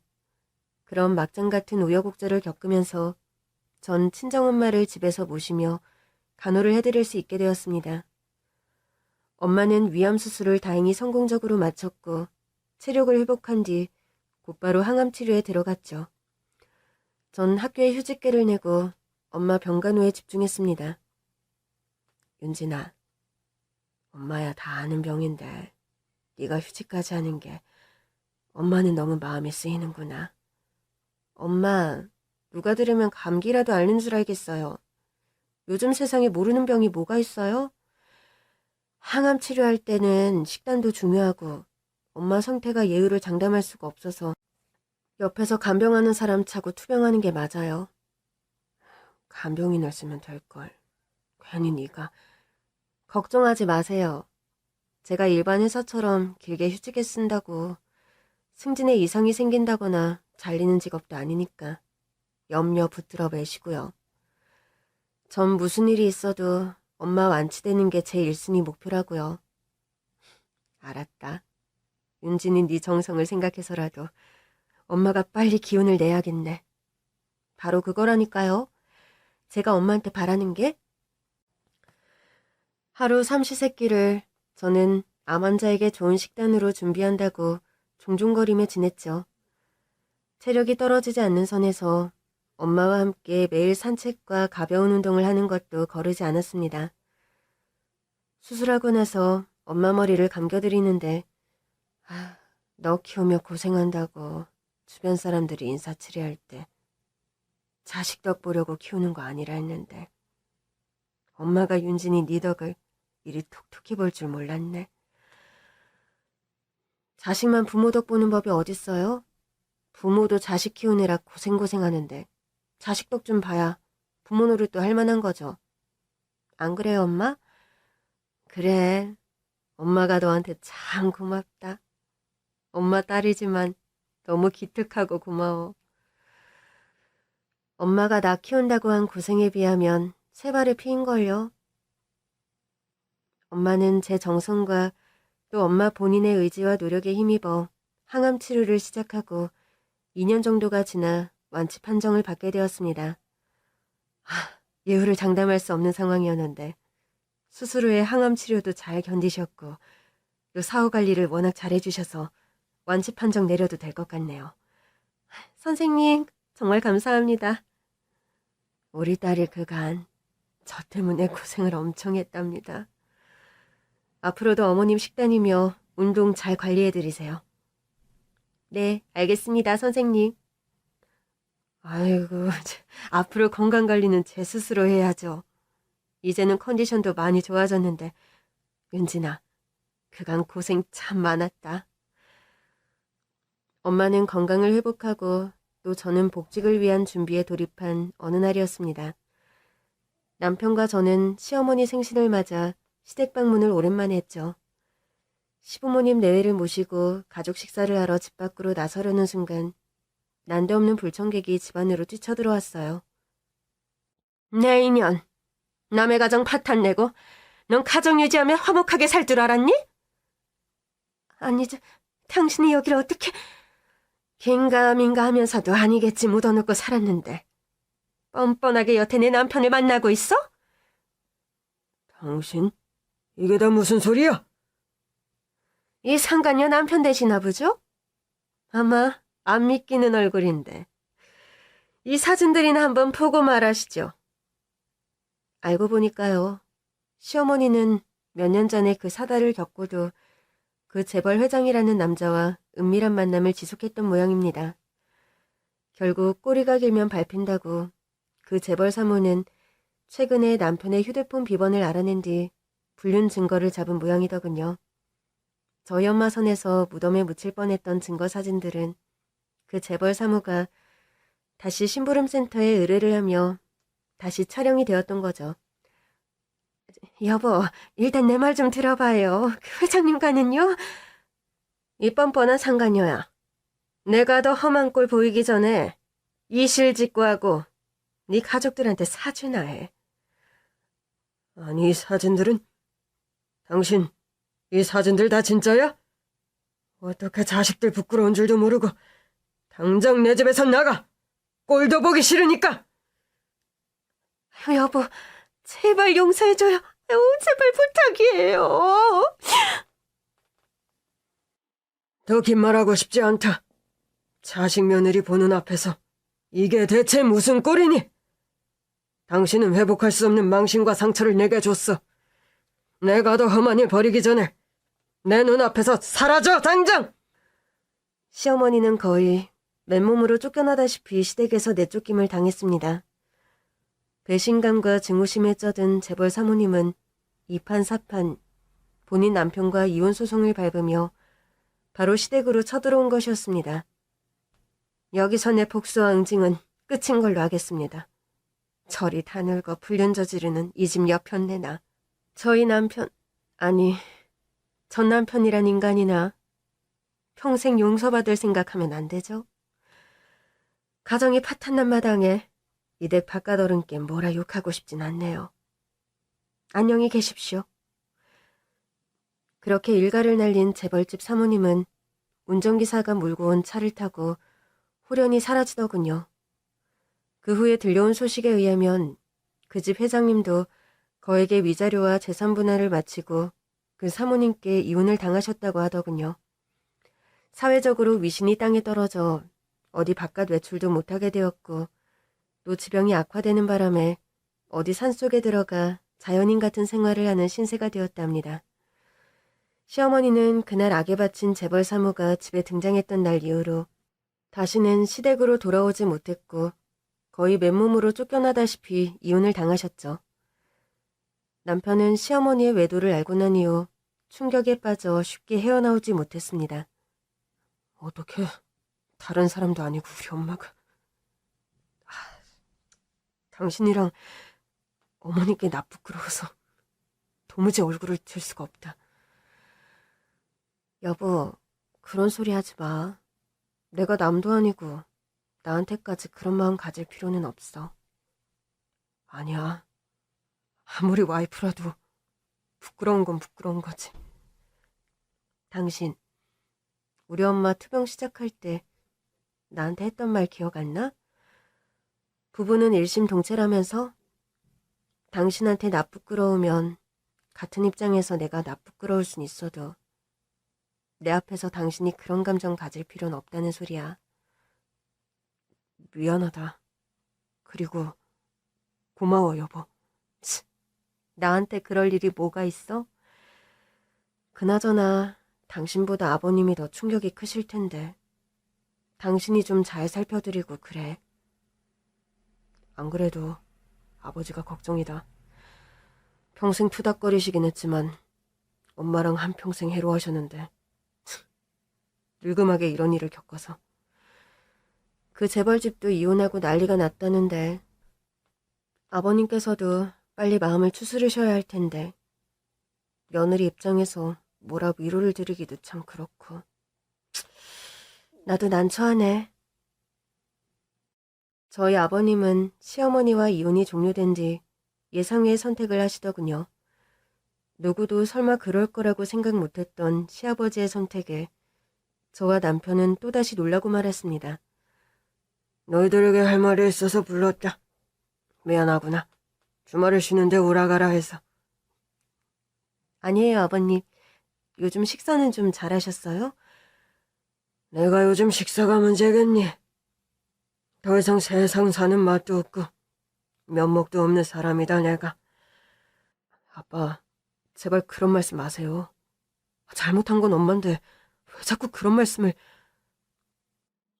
그런 막장 같은 우여곡절을 겪으면서 전 친정엄마를 집에서 모시며 간호를 해드릴 수 있게 되었습니다. 엄마는 위암 수술을 다행히 성공적으로 마쳤고 체력을 회복한 뒤 곧바로 항암 치료에 들어갔죠. 전 학교에 휴직계를 내고 엄마 병간호에 집중했습니다. 윤진아, 엄마야 다 아는 병인데 네가 휴직까지 하는 게 엄마는 너무 마음이 쓰이는구나. 엄마, 누가 들으면 감기라도 앓는 줄 알겠어요. 요즘 세상에 모르는 병이 뭐가 있어요? 항암 치료할 때는 식단도 중요하고 엄마 상태가 예후를 장담할 수가 없어서 옆에서 간병하는 사람 차고 투병하는 게 맞아요. 간병인을 쓰면 될걸. 괜히 네가. 걱정하지 마세요. 제가 일반 회사처럼 길게 휴직에 쓴다고 승진에 이상이 생긴다거나 잘리는 직업도 아니니까 염려 붙들어 매시고요. 전 무슨 일이 있어도 엄마 완치되는 게 제 1순위 목표라고요. 알았다. 윤진이 네 정성을 생각해서라도 엄마가 빨리 기운을 내야겠네. 바로 그거라니까요. 제가 엄마한테 바라는 게. 하루 삼시세끼를 저는 암 환자에게 좋은 식단으로 준비한다고 종종거리며 지냈죠. 체력이 떨어지지 않는 선에서 엄마와 함께 매일 산책과 가벼운 운동을 하는 것도 거르지 않았습니다. 수술하고 나서 엄마 머리를 감겨드리는데 너 키우며 고생한다고 주변 사람들이 인사치레할 때 자식 덕 보려고 키우는 거 아니라 했는데 엄마가 윤진이 네 덕을 이리 톡톡히 볼 줄 몰랐네. 자식만 부모 덕 보는 법이 어딨어요? 부모도 자식 키우느라 고생하는데 자식 덕 좀 봐야 부모 노릇도 할 만한 거죠. 안 그래요, 엄마? 그래, 엄마가 너한테 참 고맙다. 엄마 딸이지만 너무 기특하고 고마워. 엄마가 나 키운다고 한 고생에 비하면 세 발의 피인걸요. 엄마는 제 정성과 또 엄마 본인의 의지와 노력에 힘입어 항암 치료를 시작하고 2년 정도가 지나 완치 판정을 받게 되었습니다. 예후를 장담할 수 없는 상황이었는데 수술 후에 항암 치료도 잘 견디셨고 또 사후 관리를 워낙 잘해주셔서 완치 판정 내려도 될 것 같네요. 선생님, 정말 감사합니다. 우리 딸이 그간 저 때문에 고생을 엄청 했답니다. 앞으로도 어머님 식단이며 운동 잘 관리해드리세요. 네, 알겠습니다, 선생님. 아이고, 앞으로 건강관리는 제 스스로 해야죠. 이제는 컨디션도 많이 좋아졌는데, 윤진아, 그간 고생 참 많았다. 엄마는 건강을 회복하고 또 저는 복직을 위한 준비에 돌입한 어느 날이었습니다. 남편과 저는 시어머니 생신을 맞아 시댁 방문을 오랜만에 했죠. 시부모님 내외를 모시고 가족 식사를 하러 집 밖으로 나서려는 순간 난데없는 불청객이 집 안으로 뛰쳐들어왔어요. 내 인연, 남의 가정 파탄내고 넌 가정 유지하며 화목하게 살 줄 알았니? 아니, 당신이 여기를 어떻게... 긴가민가 하면서도 아니겠지 묻어놓고 살았는데 뻔뻔하게 여태 내 남편을 만나고 있어? 당신? 이게 다 무슨 소리야? 이 상간녀 남편 되시나 보죠? 아마 안 믿기는 얼굴인데 이 사진들이나 한번 보고 말하시죠. 알고 보니까요. 시어머니는 몇 년 전에 그 사달을 겪고도 그 재벌 회장이라는 남자와 은밀한 만남을 지속했던 모양입니다. 결국 꼬리가 길면 밟힌다고 그 재벌 사모는 최근에 남편의 휴대폰 비번을 알아낸 뒤 불륜 증거를 잡은 모양이더군요. 저희 엄마 선에서 무덤에 묻힐 뻔했던 증거 사진들은 그 재벌 사모가 다시 심부름센터에 의뢰를 하며 다시 촬영이 되었던 거죠. 여보, 일단 내 말 좀 들어봐요. 그 회장님과는요? 이 뻔뻔한 상간녀야. 내가 더 험한 꼴 보이기 전에 이실직고하고 네 가족들한테 사죄나 해. 아니, 이 사진들은? 당신, 이 사진들 다 진짜야? 어떻게 자식들 부끄러운 줄도 모르고 당장 내 집에서 나가! 꼴도 보기 싫으니까! 여보, 제발 용서해줘요. 제발 부탁이에요. 더 긴 말하고 싶지 않다. 자식 며느리 보는 앞에서 이게 대체 무슨 꼴이니? 당신은 회복할 수 없는 망신과 상처를 내게 줬어. 내가 더 험한 일 벌이기 전에 내 눈앞에서 사라져, 당장! 시어머니는 거의 맨몸으로 쫓겨나다시피 시댁에서 내쫓김을 당했습니다. 배신감과 증오심에 쩌든 재벌 사모님은 이판사판 본인 남편과 이혼 소송을 밟으며 바로 시댁으로 쳐들어온 것이었습니다. 여기서 내 복수와 응징은 끝인 걸로 하겠습니다. 저리 다 늙어 불륜 저지르는 이 집 여편네나 저희 남편, 아니 전 남편이란 인간이나 평생 용서받을 생각하면 안 되죠? 가정이 파탄난 마당에 이 댁 바깥 어른께 뭐라 욕하고 싶진 않네요. 안녕히 계십시오. 그렇게 일가를 날린 재벌집 사모님은 운전기사가 몰고 온 차를 타고 호련히 사라지더군요. 그 후에 들려온 소식에 의하면 그 집 회장님도 거액의 위자료와 재산 분할을 마치고 그 사모님께 이혼을 당하셨다고 하더군요. 사회적으로 위신이 땅에 떨어져 어디 바깥 외출도 못하게 되었고 또 지병이 악화되는 바람에 어디 산속에 들어가 자연인 같은 생활을 하는 신세가 되었답니다. 시어머니는 그날 악에 바친 재벌 사모가 집에 등장했던 날 이후로 다시는 시댁으로 돌아오지 못했고 거의 맨몸으로 쫓겨나다시피 이혼을 당하셨죠. 남편은 시어머니의 외도를 알고 난 이후 충격에 빠져 쉽게 헤어나오지 못했습니다. 어떻게 다른 사람도 아니고 우리 엄마가... 당신이랑 어머니께 나 부끄러워서 도무지 얼굴을 들 수가 없다. 여보, 그런 소리 하지 마. 내가 남도 아니고 나한테까지 그런 마음 가질 필요는 없어. 아니야. 아무리 와이프라도 부끄러운 건 부끄러운 거지. 당신, 우리 엄마 투병 시작할 때 나한테 했던 말 기억 안 나? 부부는 일심동체라면서 당신한테 나 부끄러우면 같은 입장에서 내가 나 부끄러울 순 있어도 내 앞에서 당신이 그런 감정 가질 필요는 없다는 소리야. 미안하다. 그리고 고마워, 여보. 치, 나한테 그럴 일이 뭐가 있어? 그나저나 당신보다 아버님이 더 충격이 크실 텐데 당신이 좀 잘 살펴드리고 그래. 안 그래도 아버지가 걱정이다. 평생 투닥거리시긴 했지만 엄마랑 한평생 해로하셨는데 늙음하게 이런 일을 겪어서. 그 재벌집도 이혼하고 난리가 났다는데 아버님께서도 빨리 마음을 추스르셔야 할 텐데 며느리 입장에서 뭐라 위로를 드리기도 참 그렇고. 나도 난처하네. 저희 아버님은 시어머니와 이혼이 종료된 뒤 예상외의 선택을 하시더군요. 누구도 설마 그럴 거라고 생각 못했던 시아버지의 선택에 저와 남편은 또다시 놀라고 말았습니다. 너희들에게 할 말이 있어서 불렀다. 미안하구나. 주말을 쉬는데 오라가라 해서. 아니에요, 아버님. 요즘 식사는 좀 잘하셨어요? 내가 요즘 식사가 문제겠니? 더 이상 세상 사는 맛도 없고 면목도 없는 사람이다, 내가. 아빠, 제발 그런 말씀 마세요. 잘못한 건 엄만데 왜 자꾸 그런 말씀을...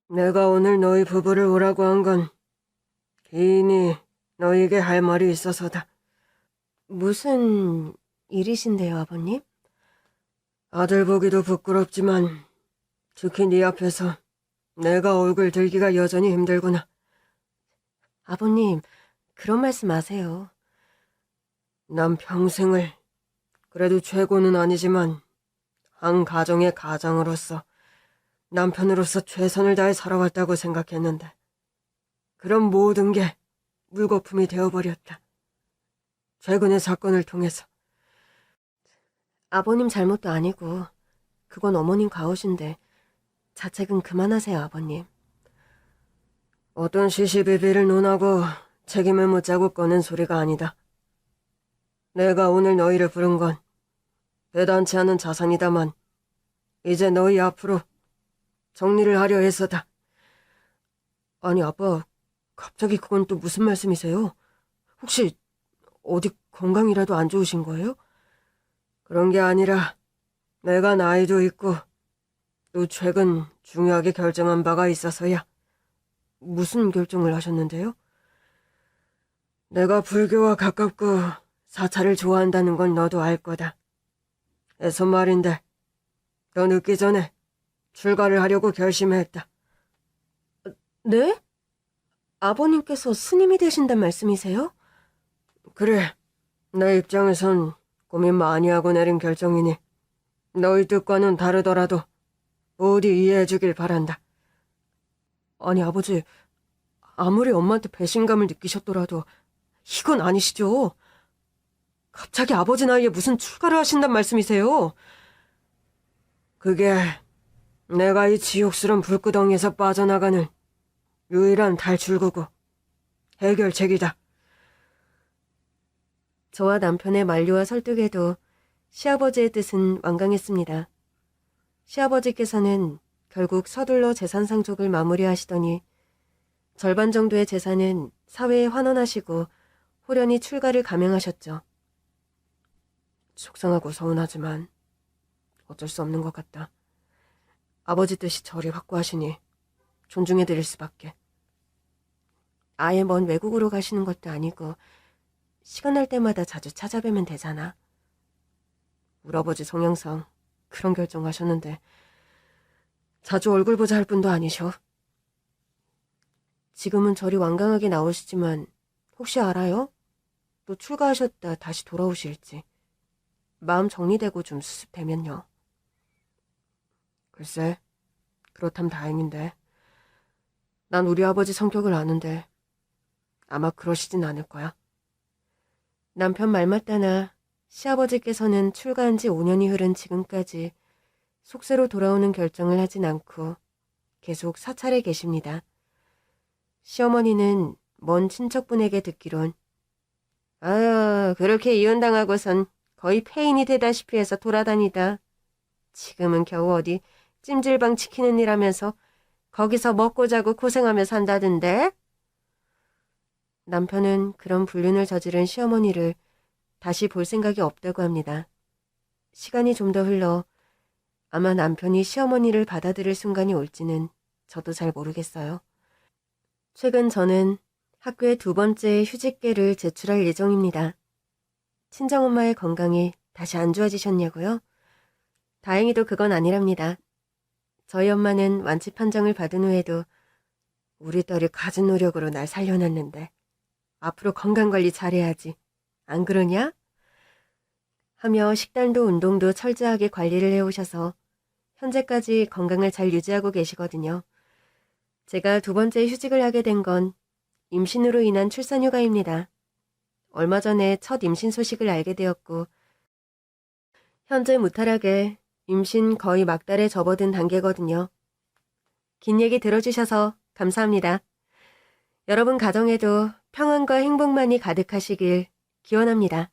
내가 오늘 너희 부부를 오라고 한 건 기인이 너희에게 할 말이 있어서다. 무슨 일이신데요, 아버님? 아들 보기도 부끄럽지만 특히 네 앞에서 내가 얼굴 들기가 여전히 힘들구나. 아버님, 그런 말씀 마세요. 난 평생을, 그래도 최고는 아니지만 한 가정의 가장으로서 남편으로서 최선을 다해 살아왔다고 생각했는데 그런 모든 게 물거품이 되어버렸다. 최근의 사건을 통해서. 아버님 잘못도 아니고 그건 어머님 가오신데 자책은 그만하세요, 아버님. 어떤 시시비비를 논하고 책임을 묻자고 꺼낸 소리가 아니다. 내가 오늘 너희를 부른 건 대단치 않은 자산이다만 이제 너희 앞으로 정리를 하려 해서다. 아니, 아빠, 갑자기 그건 또 무슨 말씀이세요? 혹시 어디 건강이라도 안 좋으신 거예요? 그런 게 아니라 내가 나이도 있고 또 최근 중요하게 결정한 바가 있어서야. 무슨 결정을 하셨는데요? 내가 불교와 가깝고 사찰을 좋아한다는 건 너도 알 거다. 해서 말인데 더 늦기 전에 출가를 하려고 결심했다. 네? 아버님께서 스님이 되신단 말씀이세요? 그래, 내 입장에선 고민 많이 하고 내린 결정이니 너희 뜻과는 다르더라도 부디 이해해주길 바란다. 아니, 아버지, 아무리 엄마한테 배신감을 느끼셨더라도 이건 아니시죠? 갑자기 아버지 나이에 무슨 출가를 하신단 말씀이세요? 그게 내가 이 지옥스런 불구덩이에서 빠져나가는 유일한 탈출구고 해결책이다. 저와 남편의 만류와 설득에도 시아버지의 뜻은 완강했습니다. 시아버지께서는 결국 서둘러 재산 상속을 마무리하시더니 절반 정도의 재산은 사회에 환원하시고 호련히 출가를 감행하셨죠. 속상하고 서운하지만 어쩔 수 없는 것 같다. 아버지 뜻이 저리 확고하시니 존중해드릴 수밖에. 아예 먼 외국으로 가시는 것도 아니고 시간 날 때마다 자주 찾아뵈면 되잖아. 우리 아버지 성향상 그런 결정하셨는데 자주 얼굴 보자 할 분도 아니셔. 지금은 저리 완강하게 나오시지만 혹시 알아요? 또 출가하셨다 다시 돌아오실지. 마음 정리되고 좀 수습되면요. 글쎄, 그렇다면 다행인데. 난 우리 아버지 성격을 아는데 아마 그러시진 않을 거야. 남편 말맞다나 시아버지께서는 출가한 지 5년이 흐른 지금까지 속세로 돌아오는 결정을 하진 않고 계속 사찰에 계십니다. 시어머니는 먼 친척분에게 듣기론 아유, 그렇게 이혼당하고선 거의 폐인이 되다시피 해서 돌아다니다. 지금은 겨우 어디 찜질방 지키는 일 하면서 거기서 먹고 자고 고생하며 산다던데? 남편은 그런 불륜을 저지른 시어머니를 다시 볼 생각이 없다고 합니다. 시간이 좀 더 흘러 아마 남편이 시어머니를 받아들일 순간이 올지는 저도 잘 모르겠어요. 최근 저는 학교에 2번째 휴직계를 제출할 예정입니다. 친정엄마의 건강이 다시 안 좋아지셨냐고요? 다행히도 그건 아니랍니다. 저희 엄마는 완치 판정을 받은 후에도 우리 딸이 가진 노력으로 날 살려놨는데 앞으로 건강관리 잘해야지. 안 그러냐? 하며 식단도 운동도 철저하게 관리를 해오셔서 현재까지 건강을 잘 유지하고 계시거든요. 제가 2번째 휴직을 하게 된 건 임신으로 인한 출산휴가입니다. 얼마 전에 첫 임신 소식을 알게 되었고 현재 무탈하게 임신 거의 막달에 접어든 단계거든요. 긴 얘기 들어주셔서 감사합니다. 여러분 가정에도 평안과 행복만이 가득하시길 기원합니다.